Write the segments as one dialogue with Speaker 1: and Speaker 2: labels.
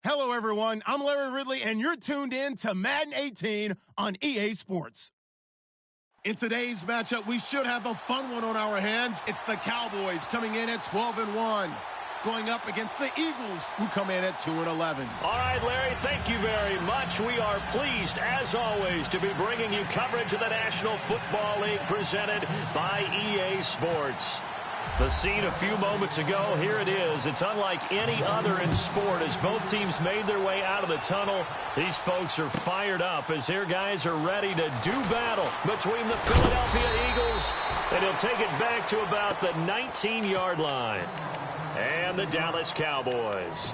Speaker 1: Hello, everyone. I'm Larry Ridley, and you're tuned in to Madden 18 on EA Sports. In today's matchup, we should have a fun one on our hands. It's the Cowboys coming in at 12-1, going up against the Eagles, who come in at 2-11.
Speaker 2: All right, Larry, thank you very much. We are pleased, as always, to be bringing you coverage of the National Football League presented by EA Sports. The scene a few moments ago, here it is. It's unlike any other in sport as both teams made their way out of the tunnel. These folks are fired up as their guys are ready to do battle between the Philadelphia Eagles, and he'll take it back to about the 19-yard line, and the Dallas Cowboys.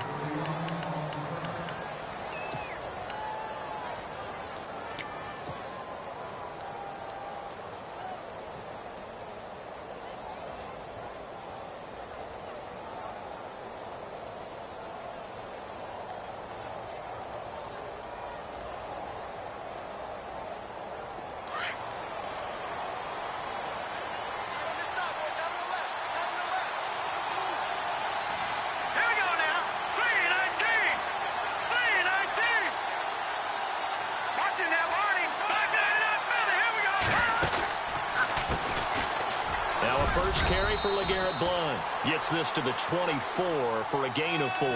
Speaker 2: First carry for LeGarrette Blount. Gets this to the 24 for a gain of 4.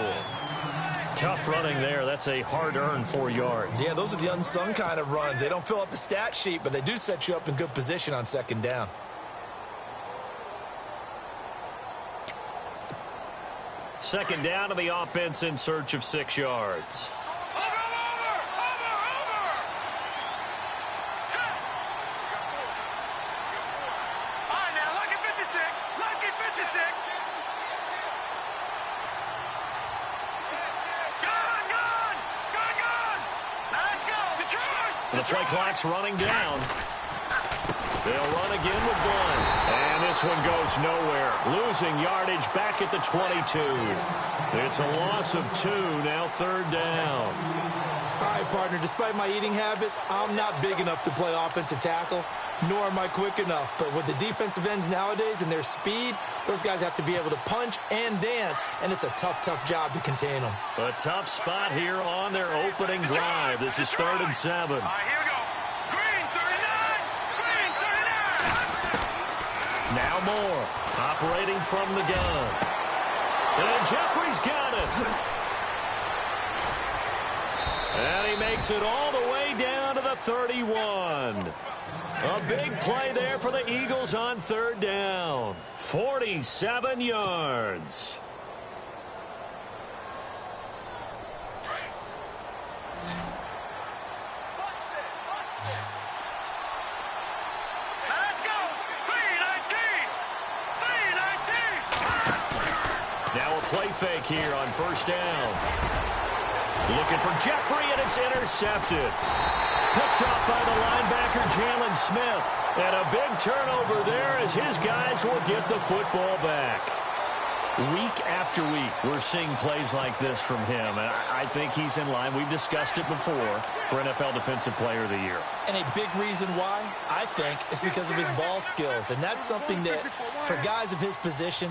Speaker 2: Tough running there. That's a hard-earned 4 yards.
Speaker 3: Yeah, those are the unsung kind of runs. They don't fill up the stat sheet, but they do set you up in good position on second down.
Speaker 2: Second down to the offense in search of 6 yards. The play clock's running down. They'll run again with Blount. And this one goes nowhere. Losing yardage back at the 22. It's a loss of 2, now third down.
Speaker 3: All right, partner, despite my eating habits, I'm not big enough to play offensive tackle, nor am I quick enough. But with the defensive ends nowadays and their speed, those guys have to be able to punch and dance, and it's a tough, tough job to contain them.
Speaker 2: A tough spot here on their opening drive. This is 3rd and 7.
Speaker 4: All right, here we go. Green 39! Green 39!
Speaker 2: Now Moore, operating from the gun. And Jeffrey's got it. And he makes it all the way down to the 31. A big play there for the Eagles on 3rd down. 47 yards.
Speaker 4: Let's go! 319! 319!
Speaker 2: Now a play fake here on 1st down. Looking for Jeffrey, and it's intercepted. Picked up by the linebacker, Jalen Smith. And a big turnover there as his guys will get the football back. Week after week, we're seeing plays like this from him. And I think he's in line. We've discussed it before for NFL Defensive Player of the Year.
Speaker 3: And a big reason why, I think, is because of his ball skills. And that's something that, for guys of his position,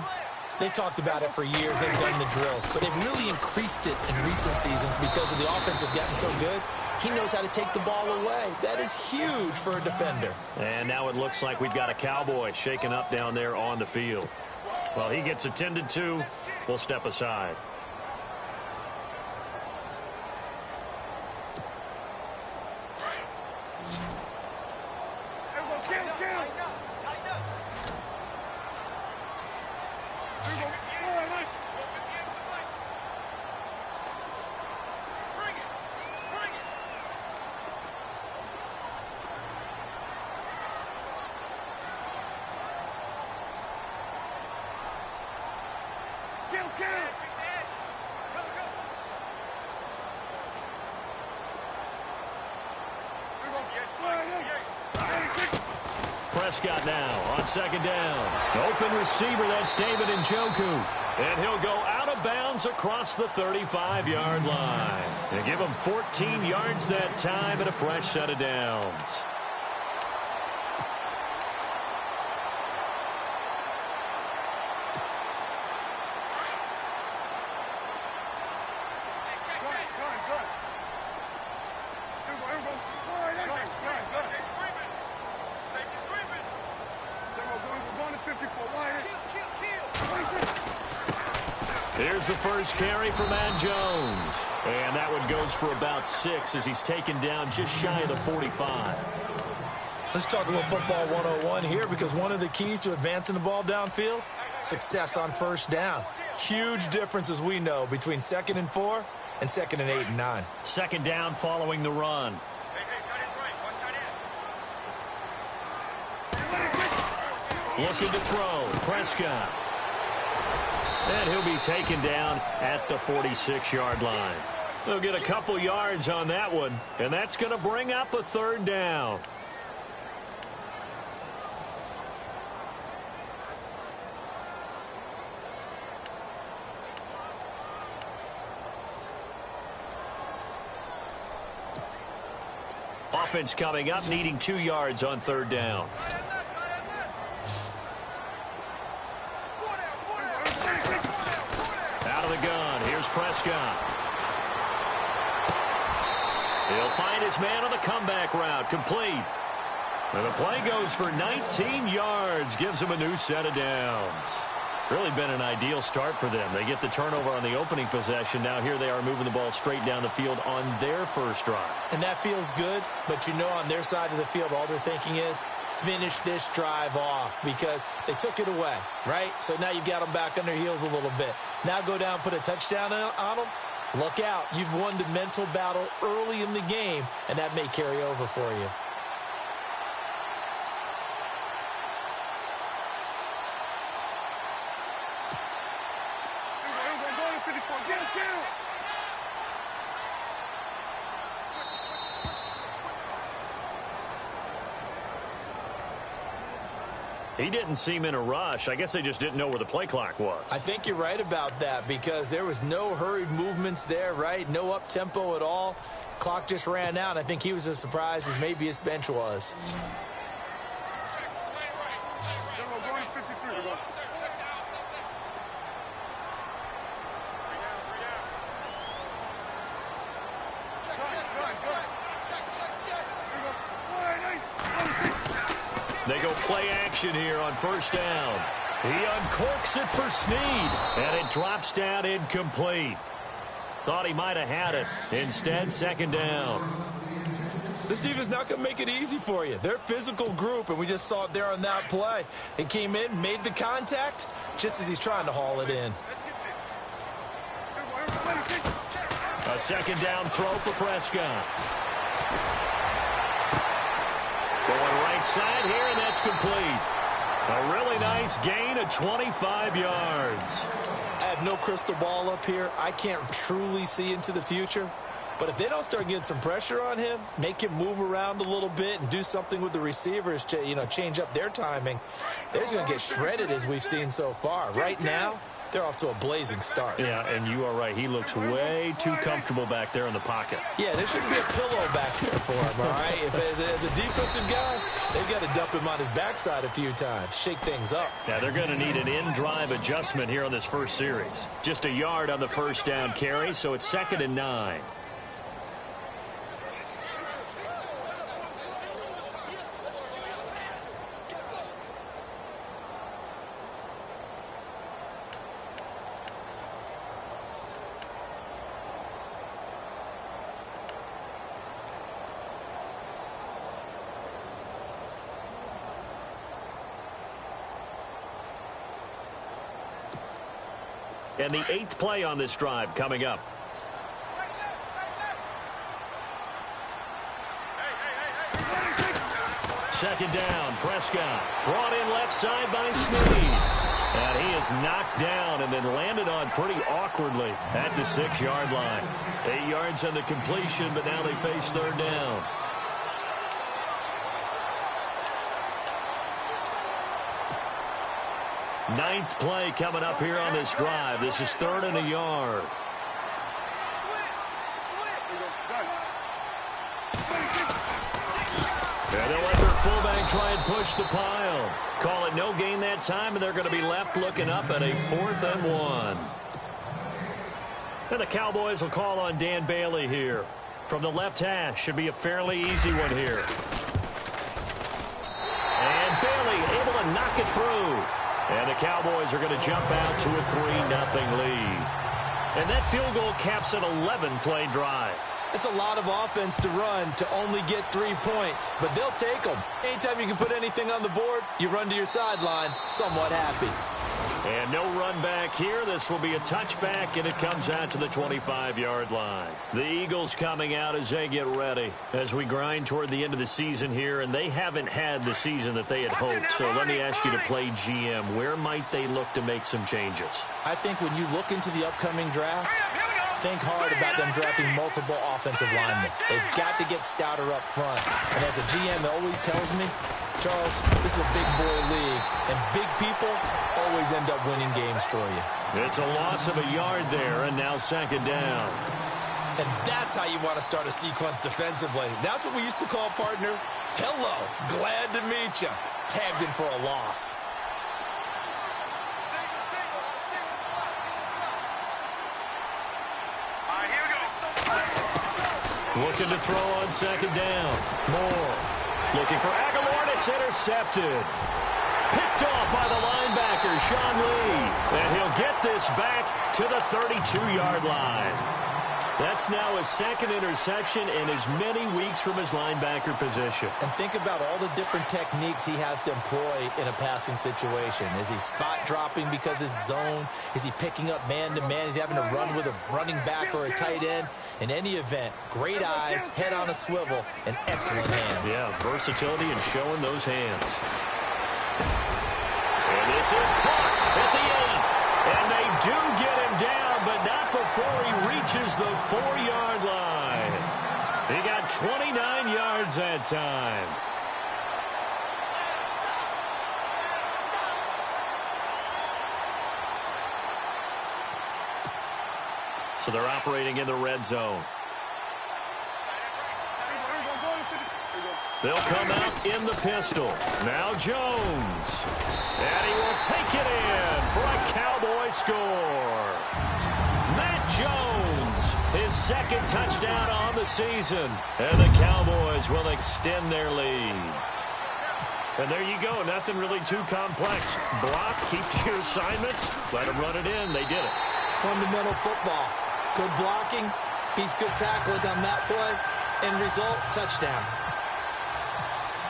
Speaker 3: they've talked about it for years. They've done the drills. But they've really increased it in recent seasons because of the offense have gotten so good. He knows how to take the ball away. That is huge for a defender.
Speaker 2: And now it looks like we've got a Cowboy shaken up down there on the field. Well, he gets attended to. We'll step aside. Prescott now on 2nd down. Open receiver, that's David Njoku. And he'll go out of bounds across the 35-yard line. They give him 14 yards that time and a fresh set of downs. Here's the first carry for Matt Jones. And that one goes for about 6 as he's taken down just shy of the 45.
Speaker 3: Let's talk a little football 101 here, because one of the keys to advancing the ball downfield, success on first down. Huge difference, as we know, between 2nd and 4 and 2nd and 8 and 9.
Speaker 2: Second down following the run. Looking to throw. Prescott. And he'll be taken down at the 46-yard line. They'll get a couple yards on that one, and that's going to bring up a third down. Offense coming up, needing 2 yards on third down. Out of the gun, here's Prescott. He'll find his man on the comeback route, complete. And the play goes for 19 yards, gives him a new set of downs. Really been an ideal start for them. They get the turnover on the opening possession. Now here they are moving the ball straight down the field on their first drive.
Speaker 3: And that feels good, but you know on their side of the field, all they're thinking is, finish this drive off, because they took it away, right? So now you've got them back on their heels a little bit. Now go down, put a touchdown on them. Look out. You've won the mental battle early in the game, and that may carry over for you.
Speaker 2: He didn't seem in a rush. I guess they just didn't know where the play clock was.
Speaker 3: I think you're right about that, because there was no hurried movements there, right? No up-tempo at all. Clock just ran out. I think he was as surprised as maybe his bench was.
Speaker 2: They go play action here on first down. He uncorks it for Snead, and it drops down incomplete. Thought he might have had it. Instead, second down.
Speaker 3: This defense is not going to make it easy for you. They're a physical group, and we just saw it there on that play. He came in, made the contact, just as he's trying to haul it in.
Speaker 2: A second down throw for Prescott. Going right side here, and that's complete. A really nice gain of 25 yards.
Speaker 3: I have no crystal ball up here. I can't truly see into the future. But if they don't start getting some pressure on him, make him move around a little bit and do something with the receivers to, change up their timing, they're just going to get shredded as we've seen so far. Right now, they're off to a blazing start.
Speaker 2: Yeah, and you are right. He looks way too comfortable back there in the pocket.
Speaker 3: Yeah, there shouldn't be a pillow back there for him, all right? If as a defensive guy, they've got to dump him on his backside a few times, shake things up.
Speaker 2: Yeah, they're going to need an in-drive adjustment here on this first series. Just a yard on the first down carry, so it's 2nd and 9. And the 8th play on this drive coming up. Second down, Prescott. Brought in left side by Snead. And he is knocked down and then landed on pretty awkwardly at the 6-yard line. 8 yards on the completion, but now they face third down. Ninth play coming up here on this drive. This is 3rd and a yard. And they'll let their fullback try and push the pile. Call it no gain that time, and they're going to be left looking up at a 4th and 1. And the Cowboys will call on Dan Bailey here. From the left hash, should be a fairly easy one here. And Bailey able to knock it through. And the Cowboys are going to jump out to a 3-0 lead. And that field goal caps an 11-play drive.
Speaker 3: It's a lot of offense to run to only get 3 points, but they'll take them. Anytime you can put anything on the board, you run to your sideline somewat happy.
Speaker 2: And no run back here. This will be a touchback, and it comes out to the 25-yard line. The Eagles coming out as they get ready as we grind toward the end of the season here, and they haven't had the season that they had hoped. So let me ask you to play GM. Where might they look to make some changes?
Speaker 3: I think when you look into the upcoming draft, think hard about them drafting multiple offensive linemen. They've got to get stouter up front. And as a GM always tells me, Charles, this is a big boy league, and big people always end up winning games for you.
Speaker 2: It's a loss of a yard there, and now second down.
Speaker 3: And that's how you want to start a sequence defensively. That's what we used to call, partner, hello, glad to meet you. Tagged him for a loss.
Speaker 2: Looking to throw on second down. Moore looking for Aguilar. It's intercepted. Picked off by the linebacker, Sean Lee. And he'll get this back to the 32-yard line. That's now his second interception in as many weeks from his linebacker position.
Speaker 3: And think about all the different techniques he has to employ in a passing situation. Is he spot dropping because it's zone? Is he picking up man-to-man? Is he having to run with a running back or a tight end? In any event, great eyes, head on a swivel, and excellent hands.
Speaker 2: Yeah, versatility and showing those hands. And this is caught at the 8. And they do get him down, but not before he reaches the 4-yard line. He got 29 yards that time. So they're operating in the red zone. They'll come out in the pistol. Now Jones. And he will take it in for a Cowboy score. Matt Jones, his second touchdown on the season. And the Cowboys will extend their lead. And there you go. Nothing really too complex. Block, keep to your assignments. Let them run it in. They did it.
Speaker 3: Fundamental football. Good blocking, beats good tackling on that play. End result, touchdown.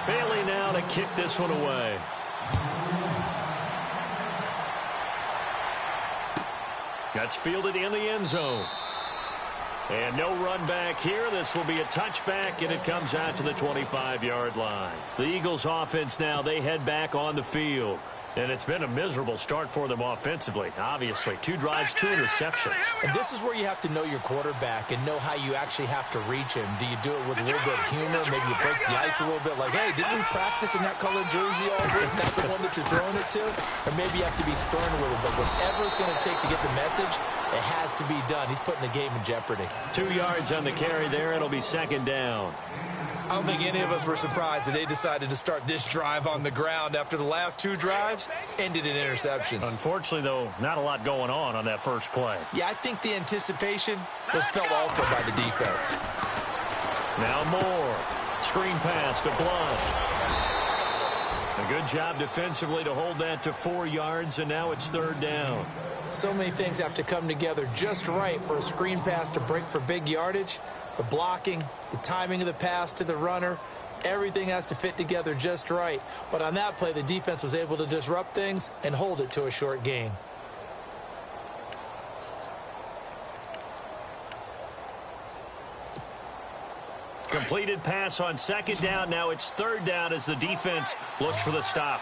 Speaker 2: Bailey now to kick this one away. That's fielded in the end zone. And no run back here. This will be a touchback, and it comes out to the 25-yard line. The Eagles offense now, they head back on the field. And it's been a miserable start for them offensively, obviously. 2 drives, 2 interceptions.
Speaker 3: And this is where you have to know your quarterback and know how you actually have to reach him. Do you do it with a little bit of humor? Maybe you break the ice a little bit like, hey, didn't we practice in that colored jersey all week? That's the one that you're throwing it to? Or maybe you have to be stern with him. But whatever it's going to take to get the message, it has to be done. He's putting the game in jeopardy.
Speaker 2: 2 yards on the carry there. It'll be second down.
Speaker 3: I don't think any of us were surprised that they decided to start this drive on the ground after the last 2 drives ended in interceptions.
Speaker 2: Unfortunately, though, not a lot going on that first play.
Speaker 3: Yeah, I think the anticipation was felt also by the defense.
Speaker 2: Now Moore. Screen pass to Blunt. A good job defensively to hold that to 4 yards, and now it's third down.
Speaker 3: So many things have to come together just right for a screen pass to break for big yardage. The blocking, the timing of the pass to the runner, everything has to fit together just right. But on that play, the defense was able to disrupt things and hold it to a short gain.
Speaker 2: Completed pass on second down. Now it's third down as the defense looks for the stop.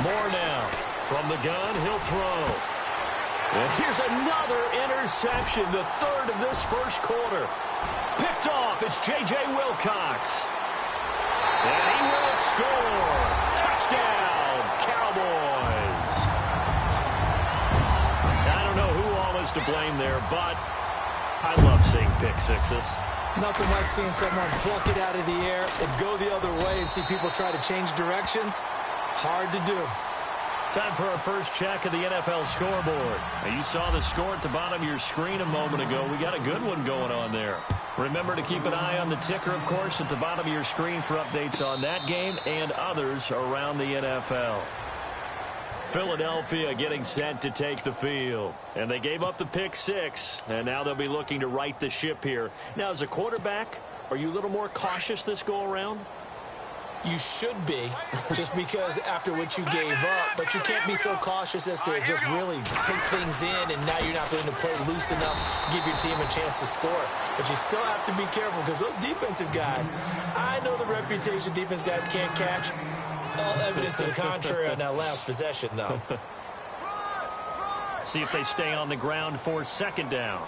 Speaker 2: Moore now. From the gun, he'll throw. And here's another interception, the third of this first quarter. Picked off, it's J.J. Wilcox. And he will score. Touchdown, Cowboys. I don't know who all is to blame there, but I love seeing pick sixes.
Speaker 3: Nothing like seeing someone pluck it out of the air and go the other way and see people try to change directions. Hard to do.
Speaker 2: Time for our first check of the NFL scoreboard. Now, you saw the score at the bottom of your screen a moment ago. We got a good one going on there. Remember to keep an eye on the ticker, of course, at the bottom of your screen for updates on that game and others around the NFL. Philadelphia getting set to take the field. And they gave up the pick 6, and now they'll be looking to right the ship here. Now, as a quarterback, are you a little more cautious this go-around?
Speaker 3: You should be, just because after what you gave up, but you can't be so cautious as to just really take things in, and now you're not going to play loose enough to give your team a chance to score. But you still have to be careful, because those defensive guys, I know the reputation defense guys can't catch. All evidence to the contrary on that last possession, though.
Speaker 2: See if they stay on the ground for second down.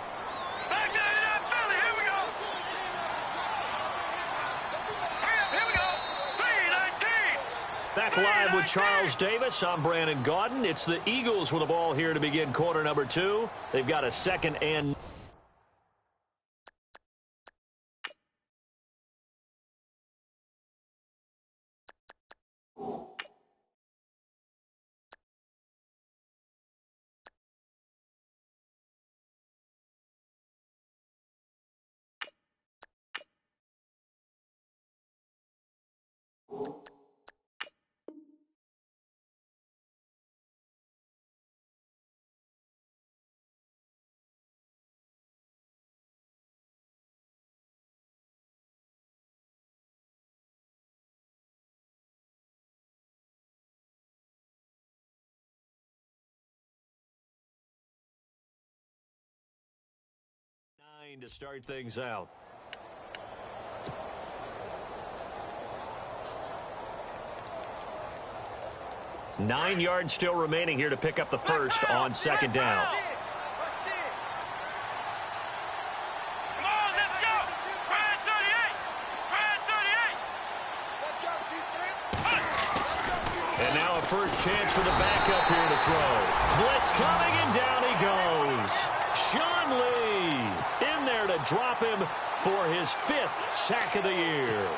Speaker 2: Back live with Charles Davis. I'm Brandon Gaudin. It's the Eagles with the ball here to begin quarter number 2. They've got a second and... to start things out. Nine yards still remaining here to pick up the first on second down.
Speaker 4: Come on, let's go. Brad 38. Brad 38.
Speaker 2: And now a first chance for the backup here to throw. Blitz coming, and down he goes. Sean Lee in there to drop him for his 5th sack of the year.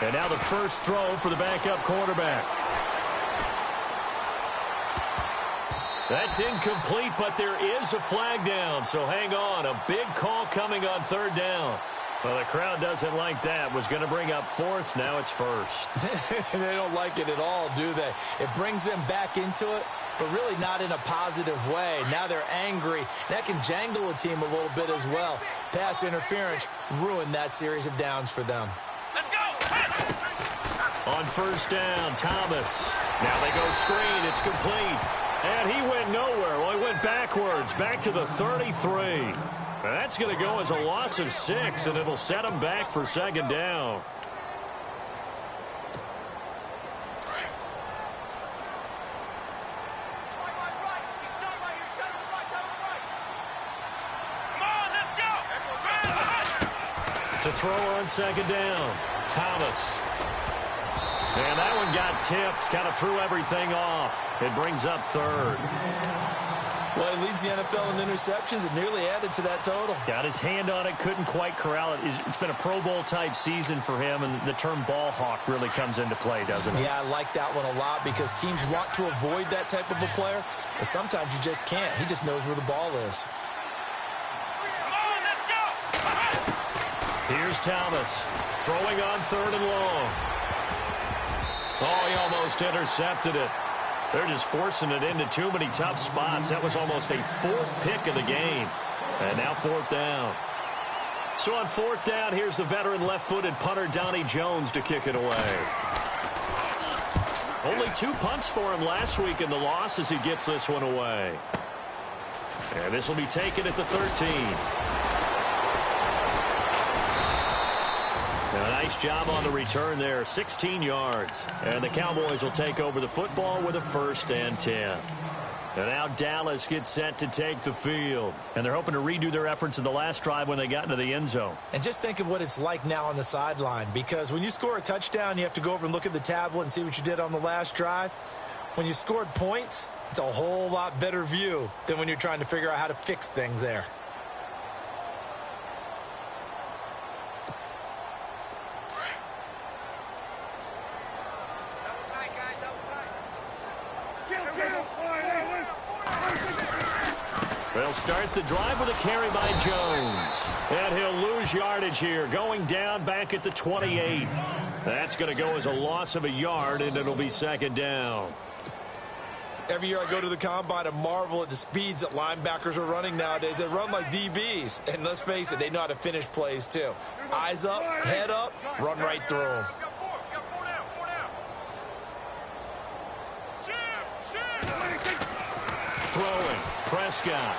Speaker 2: And now the first throw for the backup quarterback. That's incomplete, but there is a flag down, so hang on. A big call coming on third down. Well, the crowd doesn't like that. Was going to bring up 4th. Now it's 1st.
Speaker 3: They don't like it at all, do they? It brings them back into it, but really not in a positive way. Now they're angry. That can jangle a team a little bit as well. Pass interference ruined that series of downs for them.
Speaker 4: Let's go.
Speaker 2: On first down, Thomas. Now they go screen. It's complete. And he went nowhere. Well, he went backwards, back to the 33. That's going to go as a loss of 6, and it'll set him back for second down. To throw on second down, Thomas. And that one got tipped, kind of threw everything off. It brings up 3rd.
Speaker 3: Well, he leads the NFL in interceptions and nearly added to that total.
Speaker 2: Got his hand on it, couldn't quite corral it. It's been a Pro Bowl-type season for him, and the term ball hawk really comes into play, doesn't it?
Speaker 3: Yeah, I like that one a lot because teams want to avoid that type of a player, but sometimes you just can't. He just knows where the ball is.
Speaker 2: Here's Thomas, throwing on 3rd and long. Oh, he almost intercepted it. They're just forcing it into too many tough spots. That was almost a 4th pick of the game. And now 4th down. So on 4th down, here's the veteran left-footed punter Donnie Jones to kick it away. Only 2 punts for him last week in the loss as he gets this one away. And this will be taken at the 13. A nice job on the return there, 16 yards. And the Cowboys will take over the football with a 1st and 10. And now Dallas gets set to take the field. And they're hoping to redo their efforts in the last drive when they got into the end zone.
Speaker 3: And just think of what it's like now on the sideline, because when you score a touchdown, you have to go over and look at the tablet and see what you did on the last drive. When you scored points, it's a whole lot better view than when you're trying to figure out how to fix things there.
Speaker 2: start the drive with a carry by Jones. And he'll lose yardage here, going down back at the 28. That's going to go as a loss of a yard, and it'll be second down.
Speaker 3: Every year I go to the combine and marvel at the speeds that linebackers are running nowadays. They run like DBs. And let's face it, they know how to finish plays too. Eyes up, head up, run right through them.
Speaker 2: Throwing, Prescott.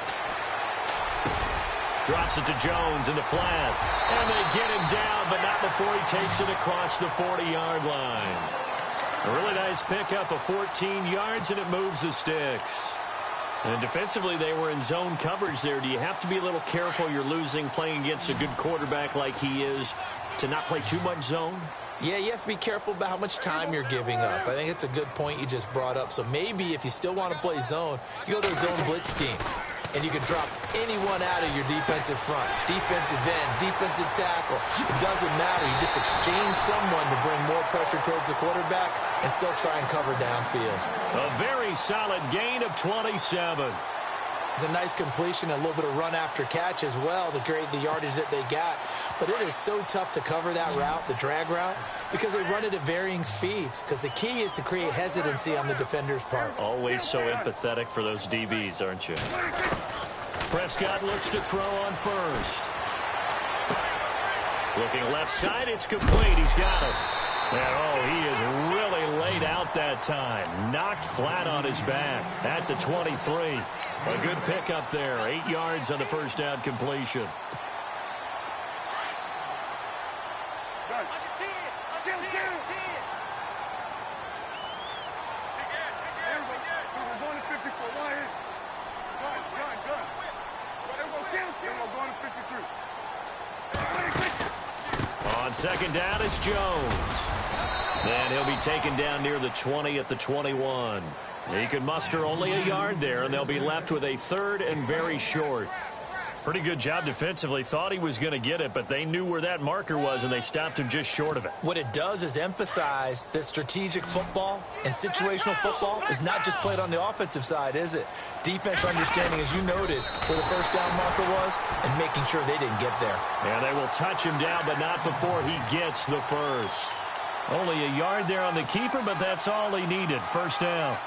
Speaker 2: Drops it to Jones in the flat. And they get him down, but not before he takes it across the 40-yard line. A really nice pickup of 14 yards, and it moves the sticks. And defensively, they were in zone coverage there. Do you have to be a little careful you're losing playing against a good quarterback like he is to not play too much zone?
Speaker 3: Yeah, you have to be careful about how much time you're giving up. I think it's a good point you just brought up. So maybe if you still want to play zone, you go to a zone blitz scheme. And you can drop anyone out of your defensive front. Defensive end, defensive tackle. It doesn't matter. You just exchange someone to bring more pressure towards the quarterback and still try and cover downfield.
Speaker 2: A very solid gain of 27.
Speaker 3: It's a nice completion, a little bit of run after catch as well to create the yardage that they got. But it is so tough to cover that route, the drag route, because they run it at varying speeds. Because the key is to create hesitancy on the defender's part.
Speaker 2: Always so empathetic for those DBs, aren't you? Prescott looks to throw on first. Looking left side, it's complete. He's got it. And, oh, he is really laid out that time. Knocked flat on his back at the 23. A good pickup there. 8 yards on the first down completion. On second down, it's Jones. And he'll be taken down near the 20 at the 21. He can muster only a yard there, and they'll be left with a third and very short. Pretty good job defensively. Thought he was going to get it, but they knew where that marker was, and they stopped him just short of it.
Speaker 3: What it does is emphasize that strategic football and situational football is not just played on the offensive side, is it? Defense understanding, as you noted, where the first down marker was and making sure they didn't get there.
Speaker 2: Yeah, they will touch him down, but not before he gets the first. Only a yard there on the keeper, but that's all he needed. First down.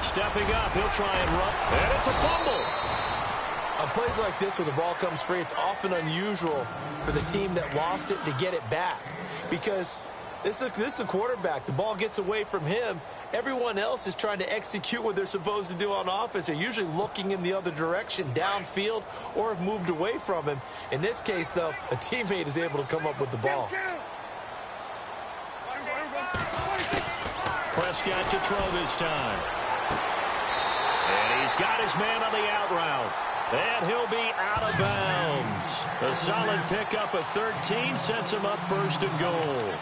Speaker 2: Stepping up, he'll try and run, and it's a fumble.
Speaker 3: On plays like this where the ball comes free, it's often unusual for the team that lost it to get it back. Because this is a quarterback. The ball gets away from him. Everyone else is trying to execute what they're supposed to do on offense. They're usually looking in the other direction, downfield, or have moved away from him. In this case, though, a teammate is able to come up with the ball.
Speaker 2: Prescott to throw this time. And he's got his man on the out route. And he'll be out of bounds. A solid pickup of 13 sets him up first and goal.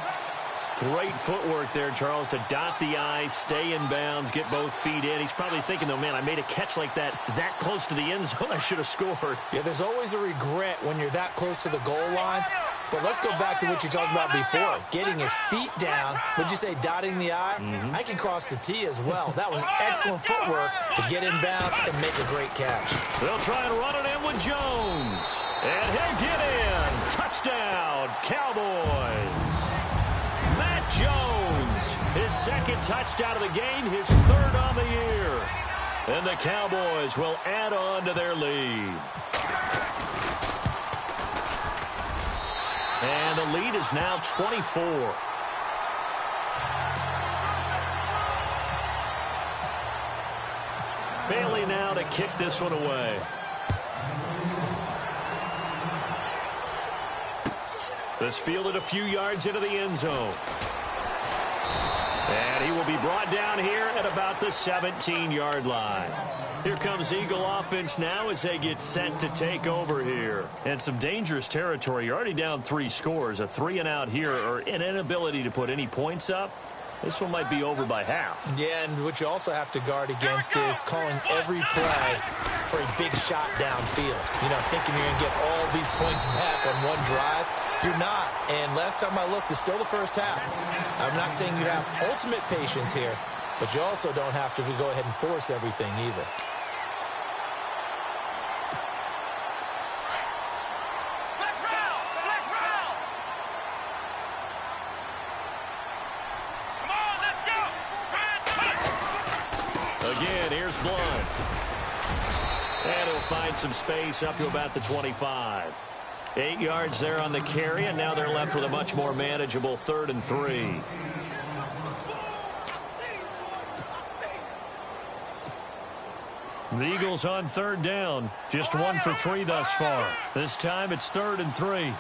Speaker 2: Great footwork there, Charles, to dot the I, stay in bounds, get both feet in. He's probably thinking, though, man, I made a catch like that close to the end zone. I should have scored.
Speaker 3: Yeah, there's always a regret when you're that close to the goal line. But let's go back to what you talked about before. Getting his feet down. Would you say dotting the I? I can cross the T as well. That was excellent footwork to get in bounds and make a great catch.
Speaker 2: They'll try and run it in with Jones. And he'll get in. Touchdown, Cowboys. Matt Jones, his second touchdown of the game, his third on the year. And the Cowboys will add on to their lead. And the lead is now 24. Bailey now to kick this one away. This fielded a few yards into the end zone. And he will be brought down here at about the 17-yard line. Here comes Eagle offense now as they get set to take over here. And some dangerous territory. You're already down 3 scores. A 3-and-out here or an inability to put any points up. This one might be over by half.
Speaker 3: Yeah, and what you also have to guard against is calling every play for a big shot downfield. You know, thinking you're going to get all these points back on one drive. You're not. And last time I looked, it's still the first half. I'm not saying you have ultimate patience here, but you also don't have to go ahead and force everything either.
Speaker 2: Again, here's Blunt. And he'll find some space up to about the 25. 8 yards there on the carry, and now they're left with a much more manageable 3rd and 3. The Eagles on 3rd down. Just 1 for 3 thus far. This time it's 3rd and 3.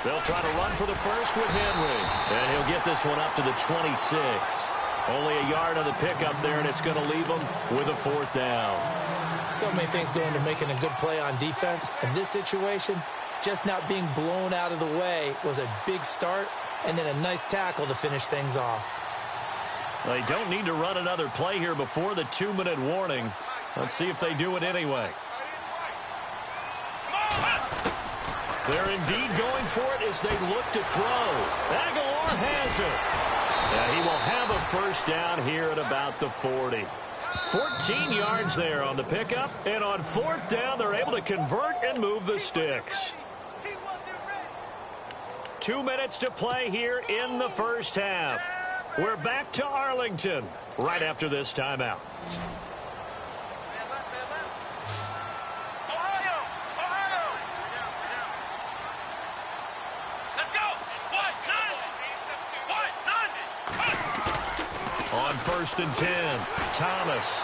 Speaker 2: They'll try to run for the first with Henry. And he'll get this one up to the 26. Only a yard on the pickup there, and it's going to leave them with a 4th down.
Speaker 3: So many things go into making a good play on defense. In this situation, just not being blown out of the way was a big start, and then a nice tackle to finish things off.
Speaker 2: They don't need to run another play here before the 2-minute warning. Let's see if they do it anyway. They're indeed going for it as they look to throw. Aguilar has it. And he will have a first down here at about the 40. 14 yards there on the pickup. And on 4th down, they're able to convert and move the sticks. 2 minutes to play here in the first half. We're back to Arlington right after this timeout. On 1st and 10, Thomas.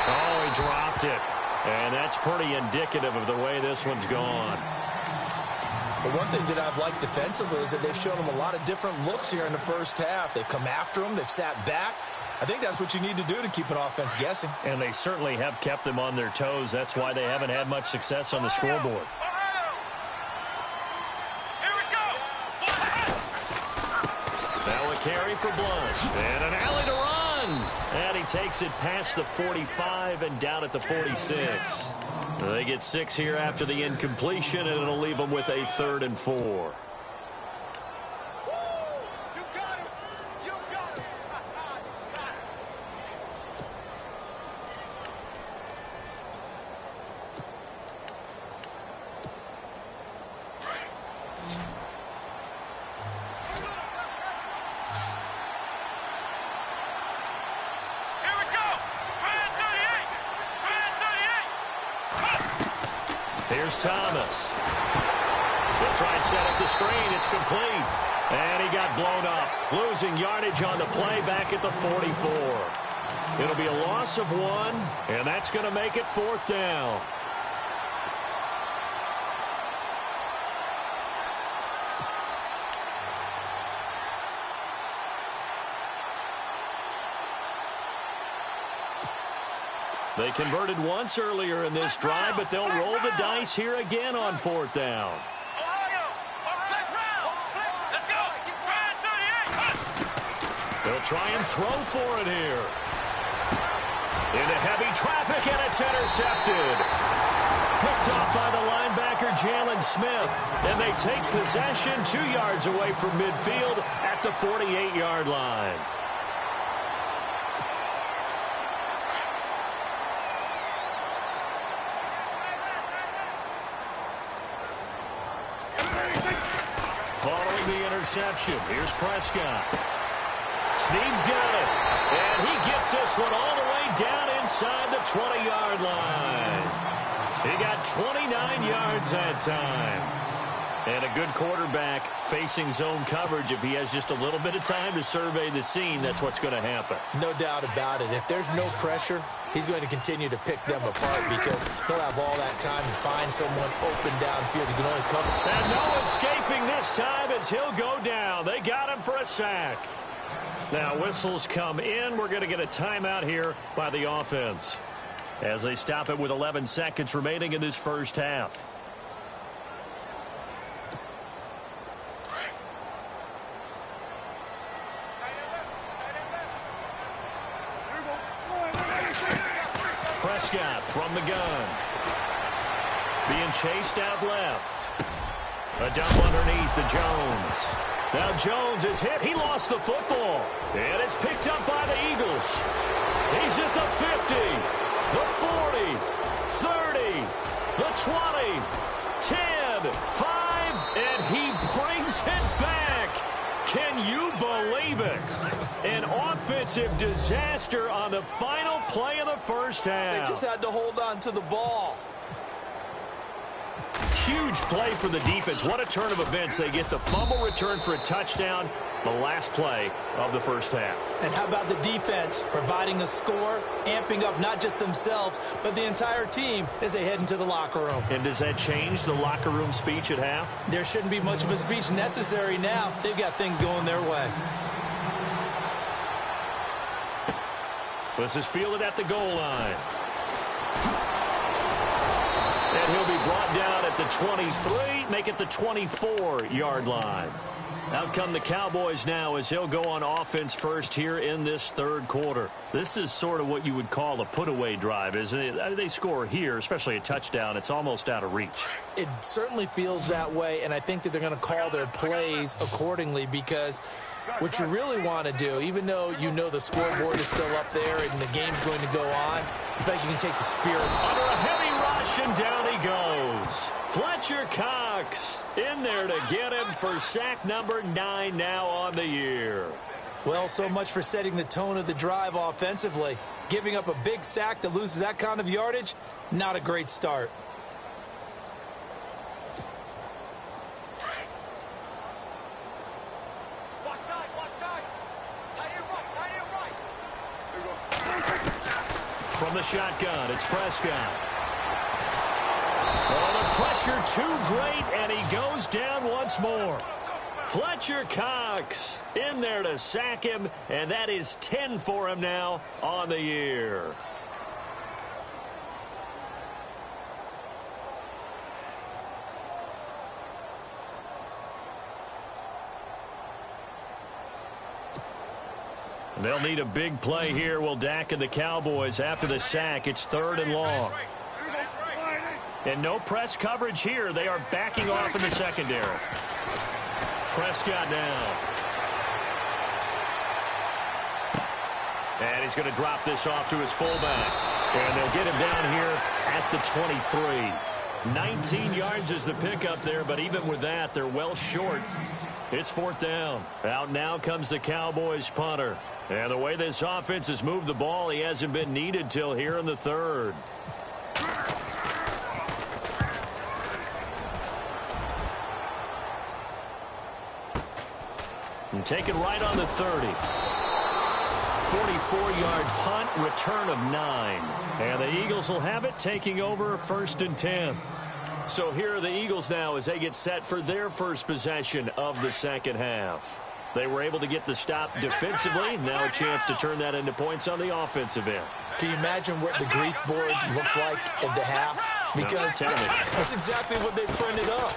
Speaker 2: Oh, he dropped it. And that's pretty indicative of the way this one's gone.
Speaker 3: But one thing that I've liked defensively is that they've shown them a lot of different looks here in the first half. They've come after them. They've sat back. I think that's what you need to do to keep an offense guessing.
Speaker 2: And they certainly have kept them on their toes. That's why they haven't had much success on the scoreboard. Now a carry for Blunt. And an alley to run. And he takes it past the 45 and down at the 46. They get 6 here after the incompletion, and it'll leave them with a 3rd and 4. Here's Thomas. He'll try and set up the screen. It's complete. And he got blown up. Losing yardage on the play back at the 44. It'll be a loss of 1, and that's going to make it 4th down. They converted once earlier in this drive, but they'll roll the dice here again on 4th down. They'll try and throw for it here. Into heavy traffic, and it's intercepted. Picked off by the linebacker, Jalen Smith. And they take possession 2 yards away from midfield at the 48-yard line. Following the interception, here's Prescott. Snead's got it. And he gets this one all the way down inside the 20-yard line. He got 29 yards that time. And a good quarterback facing zone coverage, if he has just a little bit of time to survey the scene, that's what's going to happen.
Speaker 3: No doubt about it. If there's no pressure, he's going to continue to pick them apart because he'll have all that time to find someone open downfield. He can only cover.
Speaker 2: And no escaping this time as he'll go down. They got him for a sack. Now whistles come in. We're going to get a timeout here by the offense as they stop it with 11 seconds remaining in this first half. Prescott from the gun. Being chased out left. A dump underneath to Jones. Now Jones is hit. He lost the football. And it's picked up by the Eagles. He's at the 50, the 40, 30, the 20, 10, 5, and he brings it back. Can you believe it? An offensive disaster on the final play of the first half.
Speaker 3: They just had to hold on to the ball.
Speaker 2: Huge play for the defense. What a turn of events. They get the fumble return for a touchdown, the last play of the first half.
Speaker 3: And how about the defense providing a score, amping up not just themselves, but the entire team as they head into the locker room.
Speaker 2: And does that change the locker room speech at half?
Speaker 3: There shouldn't be much of a speech necessary now. They've got things going their way.
Speaker 2: This is fielded at the goal line. And he'll be brought down at the 23, make it the 24-yard line. Out come the Cowboys now as they'll go on offense first here in this third quarter. This is sort of what you would call a put-away drive, isn't it? I mean, they score here, especially a touchdown. It's almost out of reach.
Speaker 3: It certainly feels that way, and I think that they're going to call their plays accordingly because what you really want to do, even though you know the scoreboard is still up there and the game's going to go on, I think you can take the spirit.
Speaker 2: Under a heavy rush, and down he goes. Fletcher Cox in there to get him for sack number 9 now on the year.
Speaker 3: Well, so much for setting the tone of the drive offensively. Giving up a big sack that loses that kind of yardage, not a great start.
Speaker 2: From the shotgun, it's Prescott. Oh, the pressure too great, and he goes down once more. Fletcher Cox in there to sack him, and that is 10 for him now on the year. They'll need a big play here. Will Dak and the Cowboys after the sack. It's 3rd and long. And no press coverage here. They are backing off in the secondary. Prescott now. And he's going to drop this off to his fullback. And they'll get him down here at the 23. 19 yards is the pickup there, but even with that, they're well short. It's 4th down. Out now comes the Cowboys punter. And the way this offense has moved the ball, he hasn't been needed till here in the 3rd. And take it right on the 30. 44-yard punt, return of 9. And the Eagles will have it, taking over 1st and 10. So here are the Eagles now as they get set for their first possession of the second half. They were able to get the stop defensively. Now a chance to turn that into points on the offensive end.
Speaker 3: Can you imagine what the grease board looks like at the half? Because that's exactly what they printed up.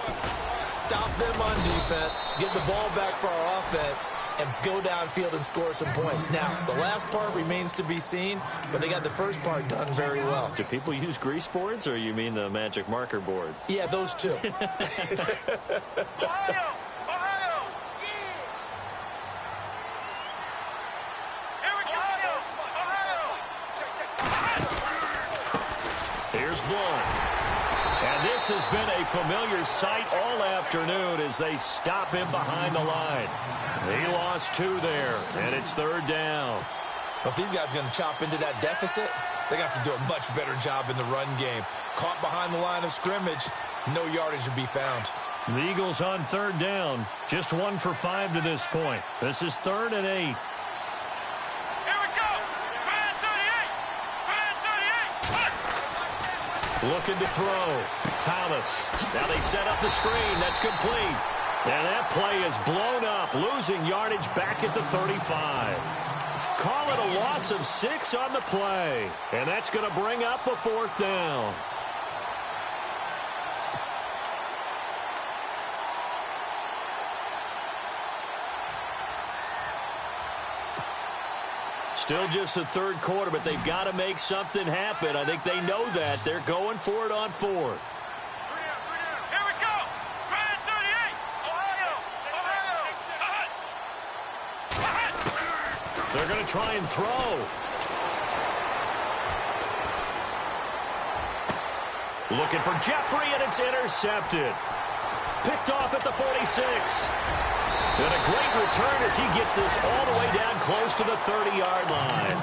Speaker 3: Stop them on defense, get the ball back for our offense, and go downfield and score some points. Now, the last part remains to be seen, but they got the first part done very well.
Speaker 2: Do people use grease boards, or you mean the magic marker boards?
Speaker 3: Yeah, those two.
Speaker 2: Here's Blunt. And this has been a familiar sight all afternoon as they stop him behind the line. He lost 2 there, and it's 3rd down.
Speaker 3: Well, if these guys are going to chop into that deficit, they got to do a much better job in the run game. Caught behind the line of scrimmage, no yardage to be found.
Speaker 2: The Eagles on third down. Just 1 for 5 to this point. This is 3rd and 8.
Speaker 4: Here we go. Man 38. Man 38.
Speaker 2: Looking to throw. Thomas. Now they set up the screen. That's complete. And that play is blown up, losing yardage back at the 35. Call it a loss of 6 on the play. And that's going to bring up a 4th down. Still just the 3rd quarter, but they've got to make something happen. I think they know that. They're going for it on 4th.
Speaker 4: Here we go. Man 38. Ohio.
Speaker 2: They're going to try and throw. Looking for Jeffrey, and it's intercepted. Picked off at the 46. And a great return as he gets this all the way down close to the 30-yard line.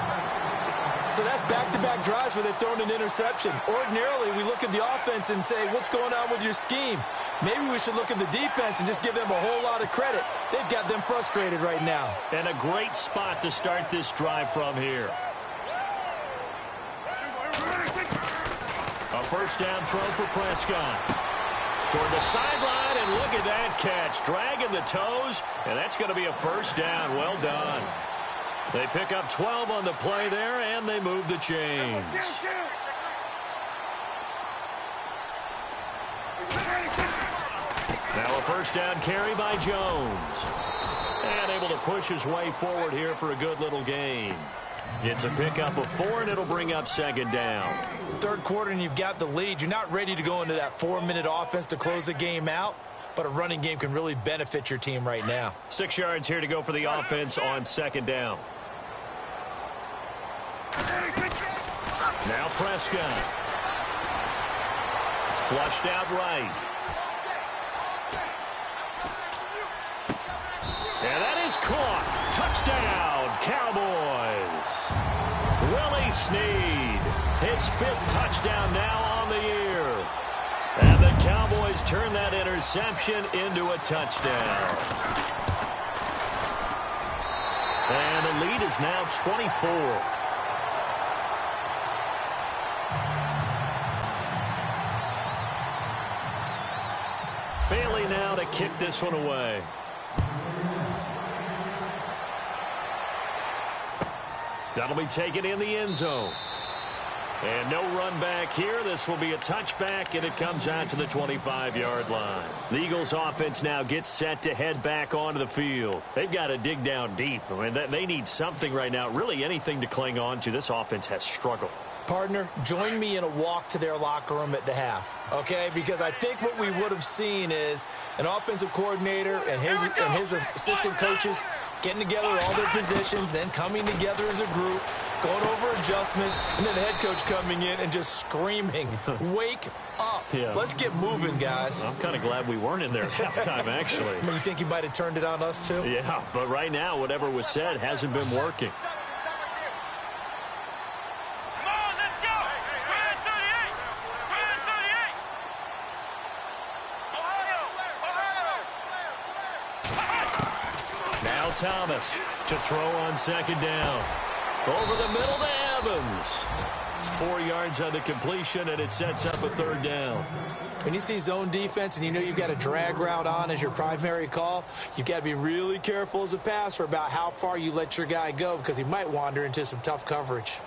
Speaker 3: So that's back-to-back drives where they've thrown an interception. Ordinarily, we look at the offense and say, what's going on with your scheme? Maybe we should look at the defense and just give them a whole lot of credit. They've got them frustrated right now.
Speaker 2: And a great spot to start this drive from here. A 1st down throw for Prescott. Toward the sideline, and look at that catch. Dragging the toes, and that's going to be a 1st down. Well done. They pick up 12 on the play there, and they move the chains. Now a 1st down carry by Jones. And able to push his way forward here for a good little gain. It's a pickup of 4, and it'll bring up 2nd down.
Speaker 3: 3rd quarter, and you've got the lead. You're not ready to go into that 4-minute offense to close the game out, but a running game can really benefit your team right now.
Speaker 2: 6 yards here to go for the offense on 2nd down. Now Prescott. Flushed out right. And that is caught. Touchdown, Cowboys. Willie Snead, his 5th touchdown now on the year. And the Cowboys turn that interception into a touchdown. And the lead is now 24. Bailey now to kick this one away. That'll be taken in the end zone. And no run back here. This will be a touchback, and it comes out to the 25-yard line. The Eagles offense now gets set to head back onto the field. They've got to dig down deep. I mean, they need something right now, really anything to cling on to. This offense has struggled.
Speaker 3: Partner, join me in a walk to their locker room at the half, okay? Because I think what we would have seen is an offensive coordinator and his assistant coaches getting together all their positions, then coming together as a group, going over adjustments, and then the head coach coming in and just screaming, wake up. Yeah. Let's get moving, guys.
Speaker 2: I'm kind of glad we weren't in there at halftime, actually.
Speaker 3: I mean, you think he might have turned it on us, too?
Speaker 2: Yeah, but right now, whatever was said hasn't been working. Thomas to throw on 2nd down. Over the middle to Evans. 4 yards on the completion, and it sets up a 3rd down.
Speaker 3: When you see zone defense and you know you've got a drag route on as your primary call, you've got to be really careful as a passer about how far you let your guy go because he might wander into some tough coverage.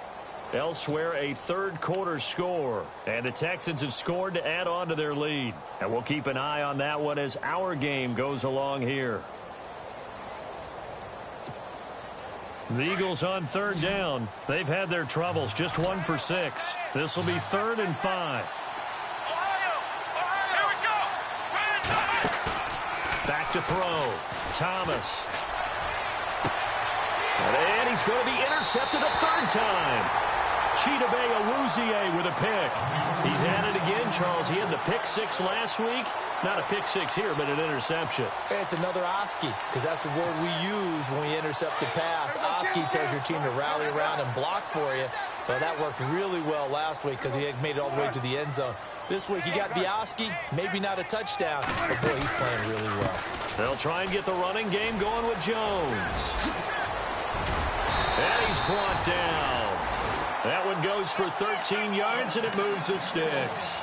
Speaker 2: Elsewhere, a 3rd quarter score, and the Texans have scored to add on to their lead. And we'll keep an eye on that one as our game goes along here. The Eagles on 3rd down. They've had their troubles, just 1 for 6. This will be 3rd and 5. Back to throw. Thomas. And he's going to be intercepted a 3rd time. Chidobe Awuzie with a pick. He's at it again, Charles. He had the pick 6 last week. Not a pick 6 here, but an interception.
Speaker 3: It's another Oski, because that's the word we use when we intercept the pass. Oski tells your team to rally around and block for you. Well, that worked really well last week because he had made it all the way to the end zone. This week he got the Oski, maybe not a touchdown, but boy, he's playing really well.
Speaker 2: They'll try and get the running game going with Jones. And he's brought down. That one goes for 13 yards, and it moves the sticks.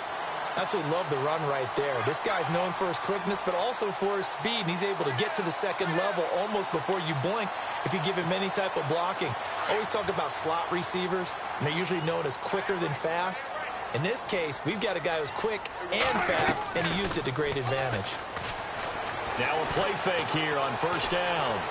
Speaker 3: Absolutely love the run right there. This guy's known for his quickness, but also for his speed, and he's able to get to the second level almost before you blink if you give him any type of blocking. Always talk about slot receivers, and they're usually known as quicker than fast. In this case, we've got a guy who's quick and fast, and he used it to great advantage.
Speaker 2: Now a play fake here on first down.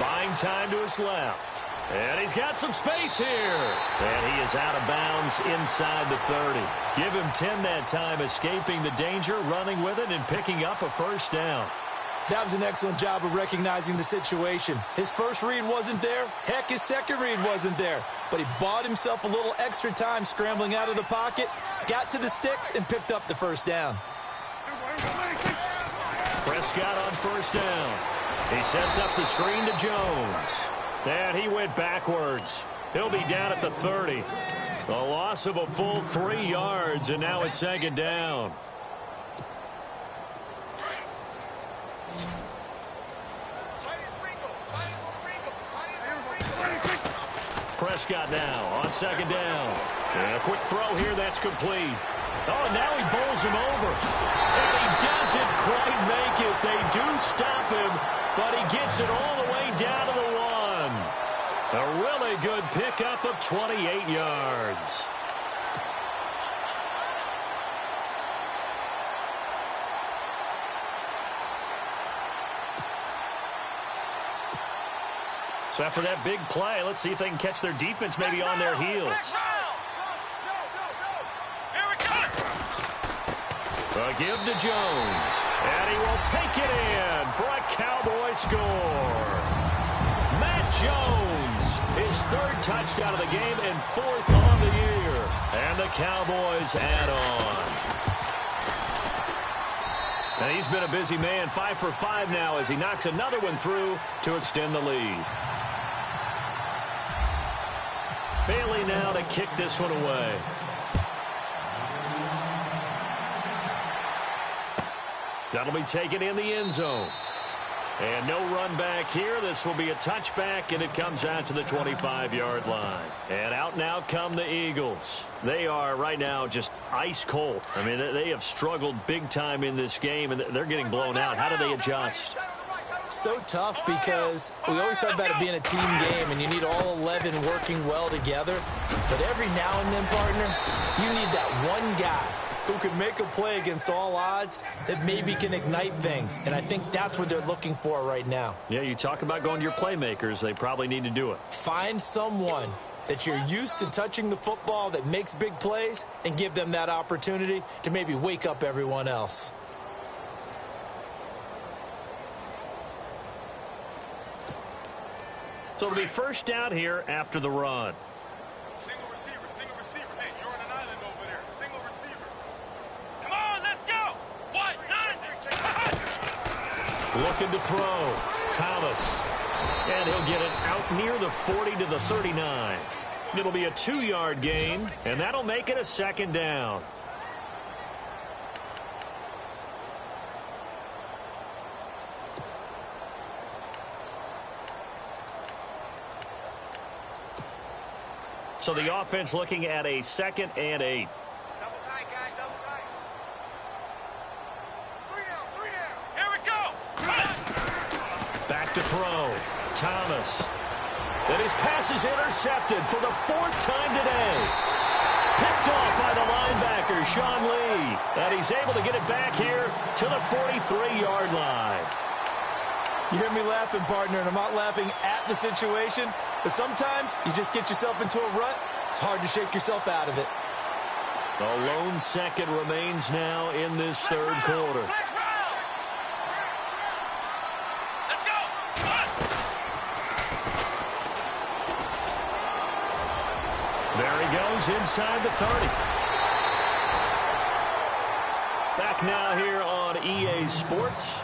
Speaker 2: Buying time to his left. And he's got some space here. And he is out of bounds inside the 30. Give him 10 that time, escaping the danger, running with it, and picking up a first down.
Speaker 3: That was an excellent job of recognizing the situation. His first read wasn't there. Heck, his second read wasn't there. But he bought himself a little extra time scrambling out of the pocket, got to the sticks, and picked up the first down.
Speaker 2: Prescott on first down. He sets up the screen to Jones. And he went backwards. He'll be down at the 30. A loss of a full 3 yards, and now it's second down. Prescott now on second down. And a quick throw here, that's complete. Oh, and now he bowls him over. And he doesn't quite make it. They do stop him, but he gets it all the way down to the 1. A really good pickup of 28 yards. So after that big play, let's see if they can catch their defense maybe on their heels. A give to Jones. And he will take it in for a Cowboy score. Matt Jones, his third touchdown of the game and 4th on the year. And the Cowboys add on. And he's been a busy man, 5 for 5 now as he knocks another one through to extend the lead. Bailey now to kick this one away. That'll be taken in the end zone. And no run back here. This will be a touchback, and it comes out to the 25-yard line. And out now come the Eagles. They are right now just ice cold. I mean, they have struggled big time in this game, and they're getting blown out. How do they adjust?
Speaker 3: So tough because we always talk about it being a team game, and you need all 11 working well together. But every now and then, partner, you need that one guy who can make a play against all odds that maybe can ignite things. And I think that's what they're looking for right now.
Speaker 2: Yeah, you talk about going to your playmakers. They probably need to do it.
Speaker 3: Find someone that you're used to touching the football that makes big plays and give them that opportunity to maybe wake up everyone else.
Speaker 2: So it'll be first down here after the run.
Speaker 4: Single receiver. Hey, you're on an island over there. Single receiver. Come on, let's go. 1-9.
Speaker 2: Looking to throw. Thomas. And he'll get it out near the 40 to the 39. It'll be a 2-yard gain, and that'll make it a second down. So the offense looking at a 2nd and 8.
Speaker 4: Double tight, guys, double tight. 3 down. Here we go.
Speaker 2: Back to throw. Thomas. And his pass is intercepted for the 4th time today. Picked off by the linebacker, Sean Lee. And he's able to get it back here to the 43-yard line.
Speaker 3: You hear me laughing, partner, and I'm not laughing at the situation, but sometimes you just get yourself into a rut. It's hard to shake yourself out of it.
Speaker 2: A lone second remains now in this third quarter.
Speaker 4: Let's go.
Speaker 2: There he goes inside the 30. Back now here on EA Sports.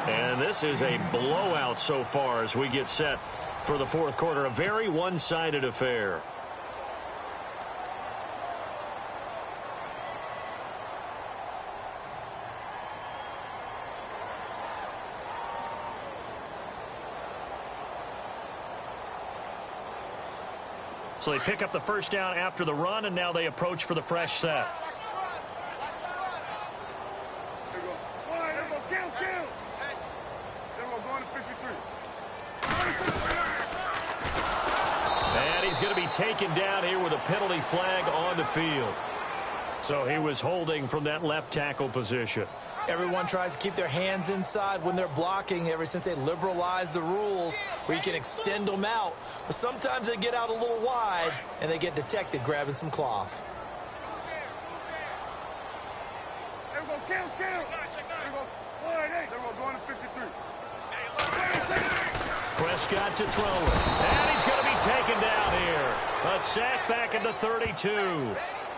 Speaker 2: And this is a blowout so far as we get set for the fourth quarter. A very one-sided affair. So they pick up the first down after the run, and now they approach for the fresh set. And he's going to be taken down here with a penalty flag on the field. So he was holding from that left tackle position.
Speaker 3: Everyone tries to keep their hands inside when they're blocking ever since they liberalized the rules where you can extend them out. But sometimes they get out a little wide and they get detected grabbing some cloth.
Speaker 2: Prescott to throw it. And he's going to be taken down here. A sack back at the 32.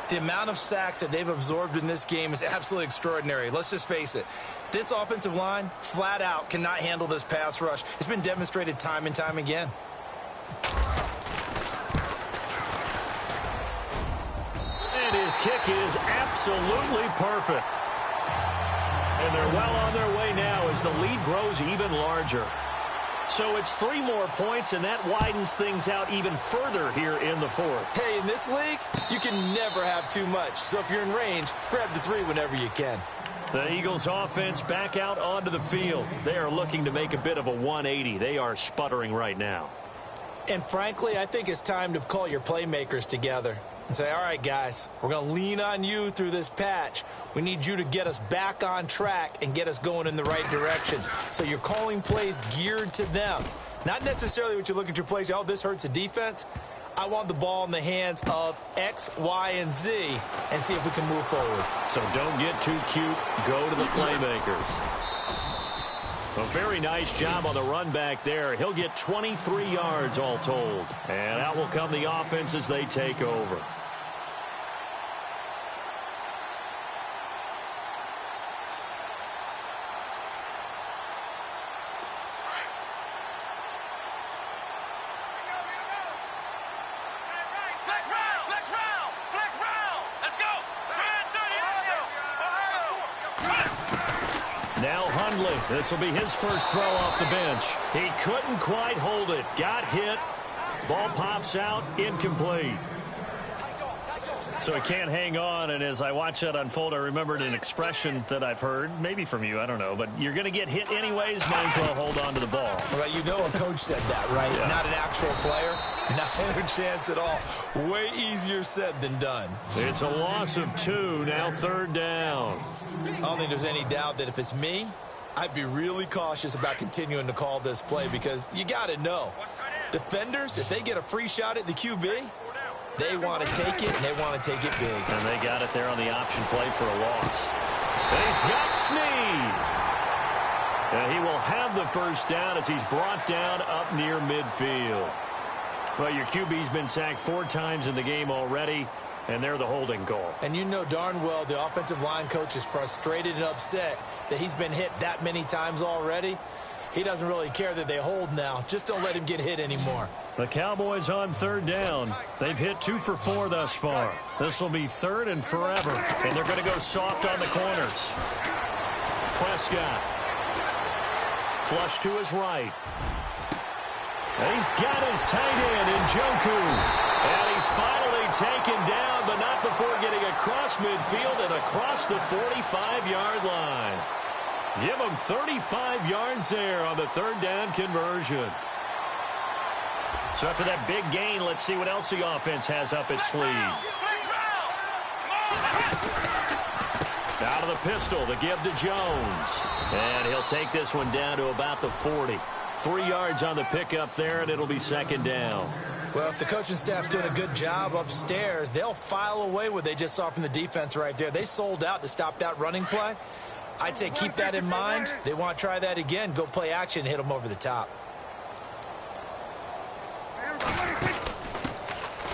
Speaker 3: The amount of sacks that they've absorbed in this game is absolutely extraordinary. Let's just face it. This offensive line, flat out, cannot handle this pass rush. It's been demonstrated time and time again.
Speaker 2: And his kick is absolutely perfect. And they're well on their way now as the lead grows even larger. So it's 3 more points, and that widens things out even further here in the fourth.
Speaker 3: Hey, in this league, you can never have too much. So if you're in range, grab the 3 whenever you can.
Speaker 2: The Eagles offense back out onto the field. They are looking to make a bit of a 180. They are sputtering right now.
Speaker 3: And frankly, I think it's time to call your playmakers together and say, all right, guys, we're going to lean on you through this patch. We need you to get us back on track and get us going in the right direction. So you're calling plays geared to them. Not necessarily what you look at your plays, oh, this hurts the defense. I want the ball in the hands of X, Y, and Z and see if we can move forward.
Speaker 2: So don't get too cute. Go to the playmakers. A very nice job on the run back there. He'll get 23 yards all told. And out will come the offense as they take over. This will be his first throw off the bench. He couldn't quite hold it. Got hit. Ball pops out. Incomplete. So he can't hang on, and as I watch that unfold, I remembered an expression that I've heard, maybe from you, I don't know, but you're going to get hit anyways, might as well hold on to the ball.
Speaker 3: Right, you know a coach said that, right? Yeah. Not an actual player. Not a chance at all. Way easier said than done.
Speaker 2: It's a loss of 2, now 3rd down.
Speaker 3: I don't think there's any doubt that if it's me, I'd be really cautious about continuing to call this play because you got to know. Defenders, if they get a free shot at the QB, they want to take it, and they want to take it big.
Speaker 2: And they got it there on the option play for a loss. And he's got Snead. And he will have the first down as he's brought down up near midfield. Well, your QB's been sacked 4 times in the game already, and they're the holding call.
Speaker 3: And you know darn well the offensive line coach is frustrated and upset that he's been hit that many times already. He doesn't really care that they hold now. Just don't let him get hit anymore.
Speaker 2: The Cowboys on 3rd down. They've hit 2 for 4 thus far. This will be 3rd and forever, and they're going to go soft on the corners. Prescott. Flush to his right. And he's got his tight end in Njoku. And he's finally taken down, but not before getting across midfield and across the 45-yard line. Give him 35 yards there on the 3rd down conversion. So after that big gain, let's see what else the offense has up its sleeve. Out of the pistol, the give to Jones. And he'll take this one down to about the 40. 3 yards on the pickup there, and it'll be 2nd down.
Speaker 3: Well, if the coaching staff's doing a good job upstairs, they'll file away what they just saw from the defense right there. They sold out to stop that running play. I'd say keep that in mind. They want to try that again. Go play action, hit them over the top.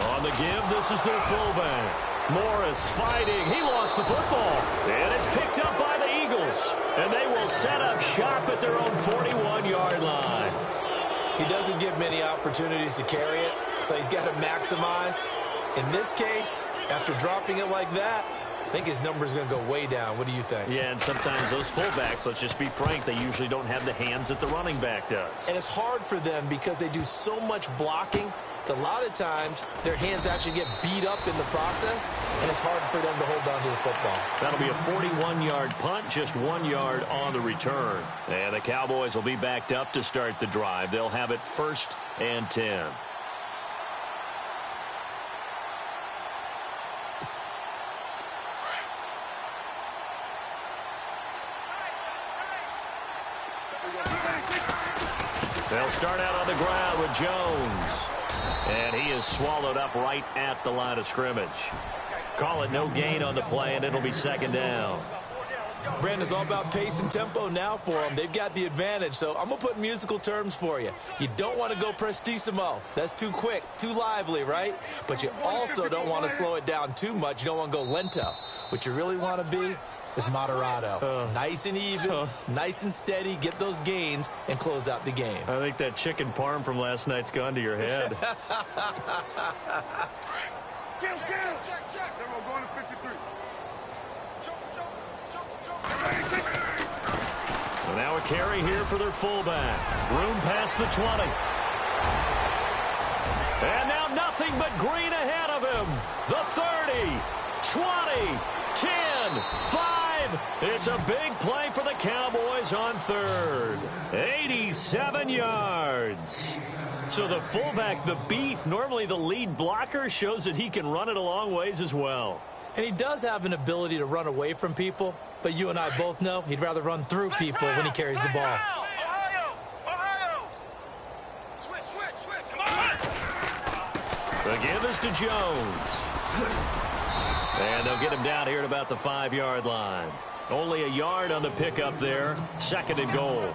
Speaker 2: On the give, this is their fullback. Morris fighting. He lost the football. And it's picked up by the Eagles. And they will set up shop at their own 41-yard line.
Speaker 3: He doesn't get many opportunities to carry it, so he's got to maximize. In this case, after dropping it like that, I think his number is going to go way down. What do you think?
Speaker 2: Yeah, and sometimes those fullbacks, let's just be frank, they usually don't have the hands that the running back does.
Speaker 3: And it's hard for them because they do so much blocking that a lot of times their hands actually get beat up in the process, and it's hard for them to hold on to the football.
Speaker 2: That'll be a 41-yard punt, just 1 yard on the return. And the Cowboys will be backed up to start the drive. They'll have it 1st and 10. They'll start out on the ground with Jones. And he is swallowed up right at the line of scrimmage. Call it no gain on the play, and it'll be 2nd down.
Speaker 3: Brandon, it's all about pace and tempo now for them. They've got the advantage, so I'm going to put musical terms for you. You don't want to go prestissimo. That's too quick, too lively, right? But you also don't want to slow it down too much. You don't want to go lento. What you really want to be is moderato. Nice and even, nice and steady, get those gains, and close out the game.
Speaker 2: I think that chicken parm from last night's gone to your head.
Speaker 4: Check. Then we're going to 53.
Speaker 2: So now a carry here for their fullback. Room past the 20. And now nothing but green ahead of him. The 30, 20, 10, 5. It's a big play for the Cowboys on 3rd. 87 yards. So the fullback, the beef, normally the lead blocker, shows that he can run it a long ways as well.
Speaker 3: And he does have an ability to run away from people, but you and I both know he'd rather run through people when he carries the ball.
Speaker 4: Ohio! Switch. Come on!
Speaker 2: The give is to Jones. And they'll get him down here at about the 5-yard line. Only a yard on the pickup there. 2nd and goal.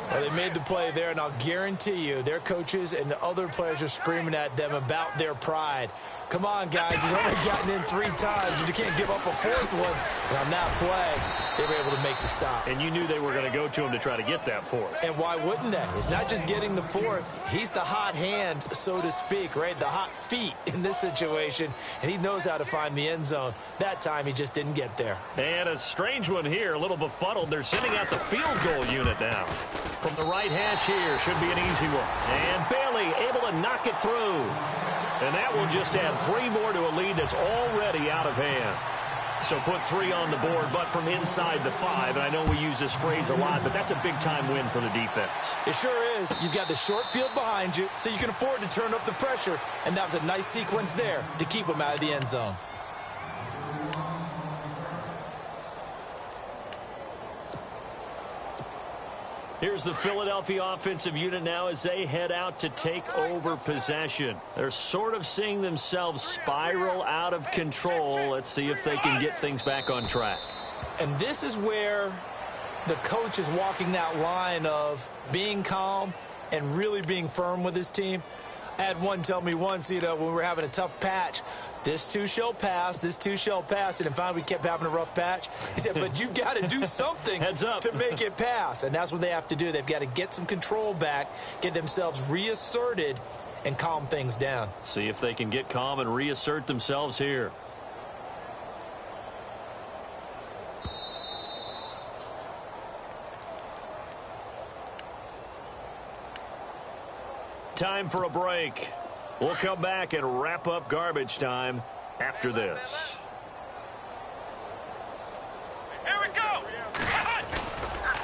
Speaker 3: Well, they made the play there, and I'll guarantee you their coaches and the other players are screaming at them about their pride. Come on, guys. He's only gotten in 3 times, and you can't give up a 4th one. And on that play, they were able to make the stop.
Speaker 2: And you knew they were going to go to him to try to get that 4th.
Speaker 3: And why wouldn't they? It's not just getting the 4th. He's the hot hand, so to speak, right? The hot feet in this situation, and he knows how to find the end zone. That time, he just didn't get there.
Speaker 2: And a strange one here, a little befuddled. They're sending out the field goal unit now. From the right hash here, should be an easy one. And Bailey able to knock it through. And that will just add 3 more to a lead that's already out of hand. So put 3 on the board, but from inside the 5. And I know we use this phrase a lot, but that's a big-time win for the defense.
Speaker 3: It sure is. You've got the short field behind you, so you can afford to turn up the pressure. And that was a nice sequence there to keep them out of the end zone.
Speaker 2: Here's the Philadelphia offensive unit now as they head out to take over possession. They're sort of seeing themselves spiral out of control. Let's see if they can get things back on track.
Speaker 3: And this is where the coach is walking that line of being calm and really being firm with his team. I had one tell me once, when we were having a tough patch, this too shall pass, this too shall pass. And finally we kept having a rough patch. He said, but you've got to do something
Speaker 2: Heads up.
Speaker 3: to make it pass. And that's what they have to do. They've got to get some control back, get themselves reasserted, and calm things down.
Speaker 2: See if they can get calm and reassert themselves here. Time for a break. We'll come back and wrap up garbage time after this.
Speaker 4: Here we go!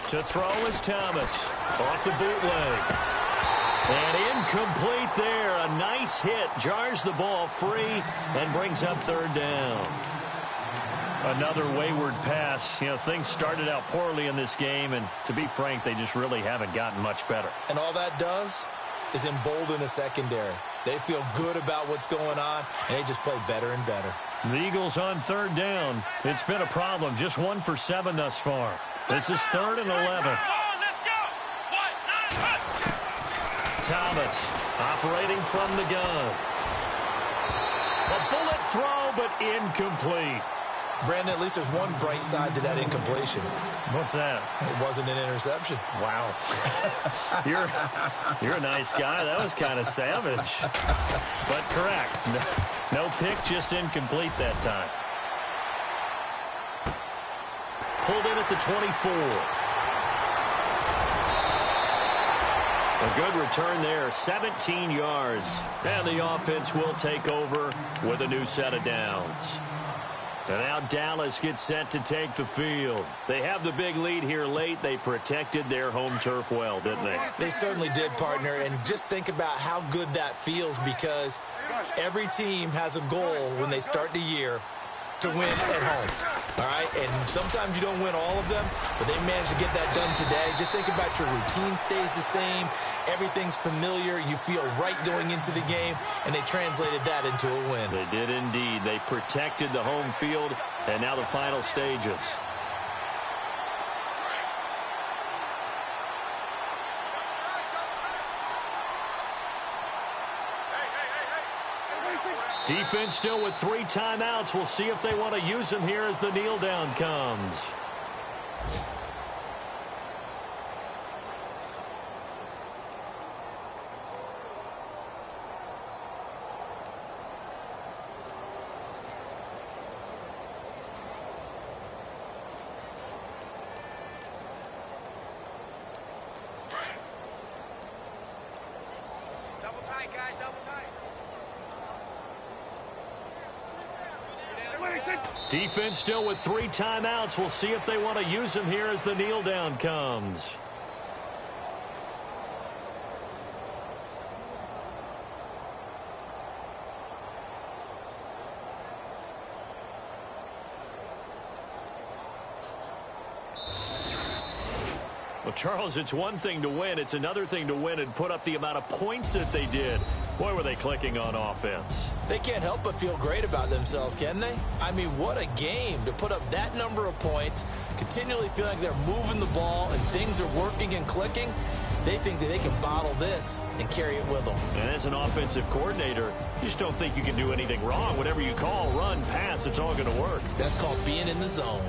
Speaker 2: To throw is Thomas. Off the bootleg. And incomplete there. A nice hit. Jars the ball free and brings up 3rd down. Another wayward pass. Things started out poorly in this game, and to be frank, they just really haven't gotten much better.
Speaker 3: And all that does is embolden a secondary. They feel good about what's going on, and they just play better and better.
Speaker 2: The Eagles on 3rd down. It's been a problem. Just 1 for 7 thus far. This is 3rd and 11. Thomas operating from the gun. A bullet throw, but incomplete.
Speaker 3: Brandon, at least there's one bright side to that incompletion.
Speaker 2: What's that?
Speaker 3: It wasn't an interception.
Speaker 2: Wow. You're a nice guy. That was kind of savage. But correct. No pick, just incomplete that time. pulled in at the 24. A good return there, 17 yards. And the offense will take over with a new set of downs. And now Dallas gets set to take the field. They have the big lead here late. They protected their home turf well, didn't they?
Speaker 3: They certainly did, partner. And just think about how good that feels, because every team has a goal when they start the year to win at home. All right? And sometimes you don't win all of them, but they managed to get that done today. Just think about your routine stays the same. Everything's familiar. You feel right going into the game, and they translated that into a win.
Speaker 2: They did indeed. They protected the home field, and now the final stages. Defense still with 3 timeouts. We'll see if they want to use them here as the kneel down comes.
Speaker 4: Double tight, guys, double tight.
Speaker 2: Defense still with 3 timeouts. We'll see if they want to use them here as the kneel down comes. Well, Charles, it's one thing to win. It's another thing to win and put up the amount of points that they did. Boy, were they clicking on offense.
Speaker 3: They can't help but feel great about themselves, can they? I mean, what a game to put up that number of points, continually feel like they're moving the ball and things are working and clicking. They think that they can bottle this and carry it with them.
Speaker 2: And as an offensive coordinator, you just don't think you can do anything wrong. Whatever you call, run, pass, it's all going to work.
Speaker 3: That's called being in the zone.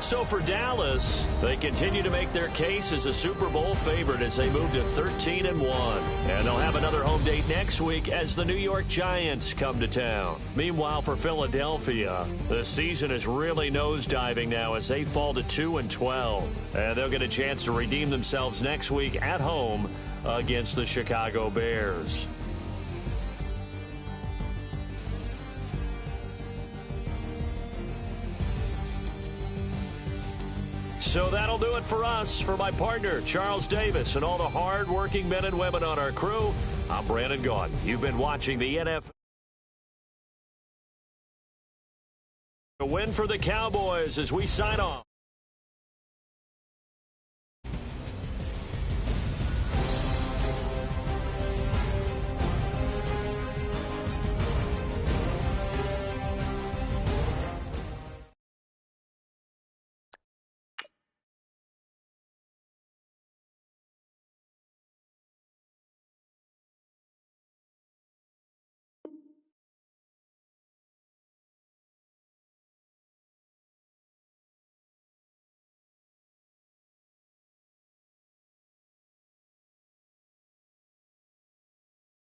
Speaker 2: So for Dallas, they continue to make their case as a Super Bowl favorite as they move to 13-1. And they'll have another home date next week as the New York Giants come to town. Meanwhile, for Philadelphia, the season is really nosediving now as they fall to 2-12. And they'll get a chance to redeem themselves next week at home against the Chicago Bears. So that'll do it for us. For my partner, Charles Davis, and all the hard-working men and women on our crew, I'm Brandon Gaudin. You've been watching the NFL. A win for the Cowboys as we sign off.